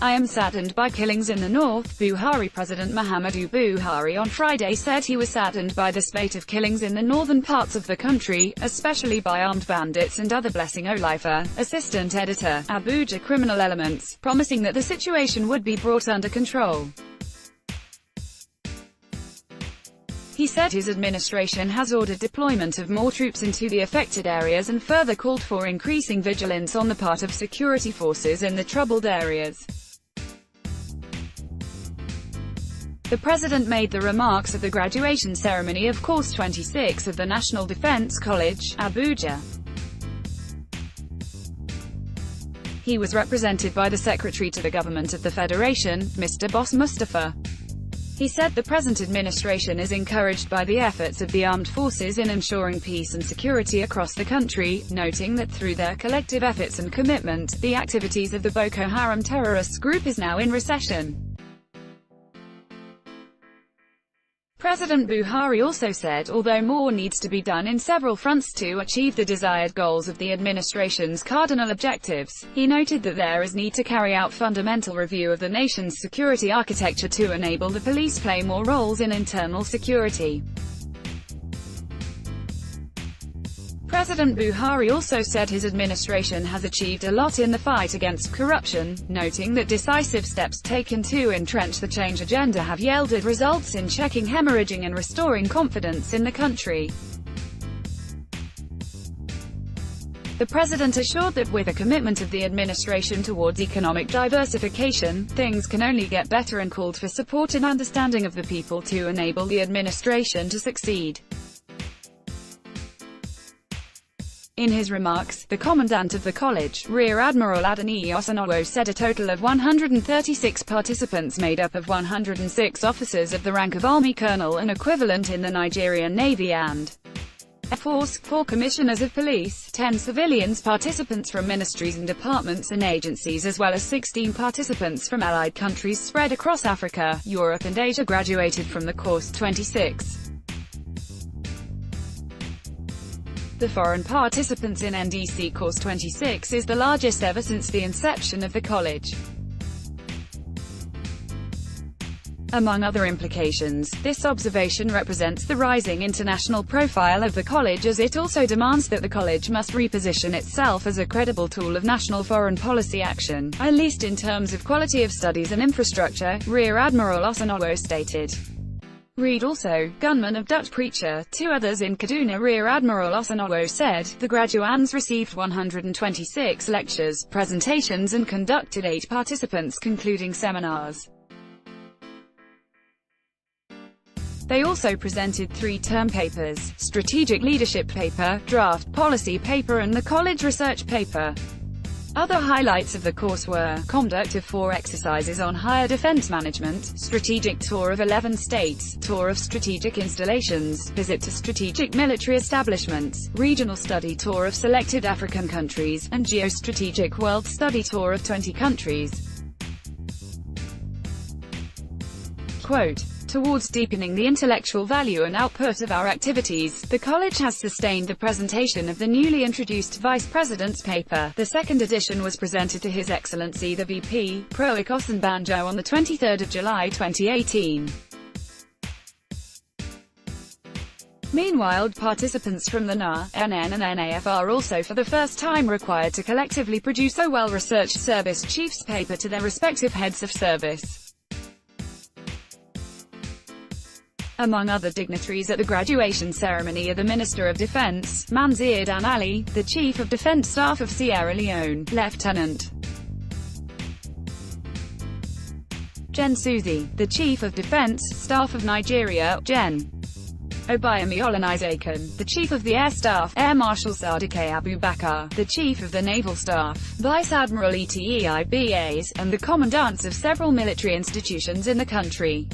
I am saddened by killings in the north. Buhari President Muhammadu Buhari on Friday said he was saddened by the spate of killings in the northern parts of the country, especially by armed bandits and other. Blessing Oliver, assistant editor, Abuja criminal elements, promising that the situation would be brought under control. He said his administration has ordered deployment of more troops into the affected areas and further called for increasing vigilance on the part of security forces in the troubled areas. The president made the remarks at the graduation ceremony of Course 26 of the National Defense College, Abuja. He was represented by the Secretary to the Government of the Federation, Mr. Boss Mustafa. He said the present administration is encouraged by the efforts of the armed forces in ensuring peace and security across the country, noting that through their collective efforts and commitment, the activities of the Boko Haram terrorist group is now in recession. President Buhari also said although more needs to be done in several fronts to achieve the desired goals of the administration's cardinal objectives, he noted that there is need to carry out fundamental review of the nation's security architecture to enable the police play more roles in internal security. President Buhari also said his administration has achieved a lot in the fight against corruption, noting that decisive steps taken to entrench the change agenda have yielded results in checking hemorrhaging and restoring confidence in the country. The president assured that with a commitment of the administration towards economic diversification, things can only get better and called for support and understanding of the people to enable the administration to succeed. In his remarks, the commandant of the college, Rear Admiral Adeniyi Osanowo, said a total of 136 participants made up of 106 officers of the rank of Army Colonel and equivalent in the Nigerian Navy and Air Force, 4 commissioners of police, 10 civilians, participants from ministries and departments and agencies, as well as 16 participants from allied countries spread across Africa, Europe and Asia graduated from the Course 26. The foreign participants in NDC Course 26 is the largest ever since the inception of the college. Among other implications, this observation represents the rising international profile of the college, as it also demands that the college must reposition itself as a credible tool of national foreign policy action, at least in terms of quality of studies and infrastructure, Rear Admiral Osanowo stated. Read also, gunman of Dutch preacher, 2 others in Kaduna. Rear Admiral Osanowo said, the graduands received 126 lectures, presentations and conducted 8 participants concluding seminars. They also presented 3 term papers, strategic leadership paper, draft policy paper and the college research paper. Other highlights of the course were, conduct of 4 exercises on higher defense management, strategic tour of 11 states, tour of strategic installations, visit to strategic military establishments, regional study tour of selected African countries, and geostrategic world study tour of 20 countries. Quote, towards deepening the intellectual value and output of our activities, the college has sustained the presentation of the newly introduced Vice President's paper. The second edition was presented to His Excellency the VP, Pro Okosanbanjo on the 23rd of July 2018. Meanwhile, participants from the NA, NN and NAF are also for the first time required to collectively produce a well-researched service chief's paper to their respective heads of service. Among other dignitaries at the graduation ceremony are the Minister of Defense, Manzir Dan Ali, the Chief of Defense Staff of Sierra Leone, Lieutenant Gen Suzy, the Chief of Defense Staff of Nigeria, Gen Obayemi Olanisakin, the Chief of the Air Staff, Air Marshal Sadiq Abubakar, the Chief of the Naval Staff, Vice Admiral Ete Ibas, and the commandants of several military institutions in the country.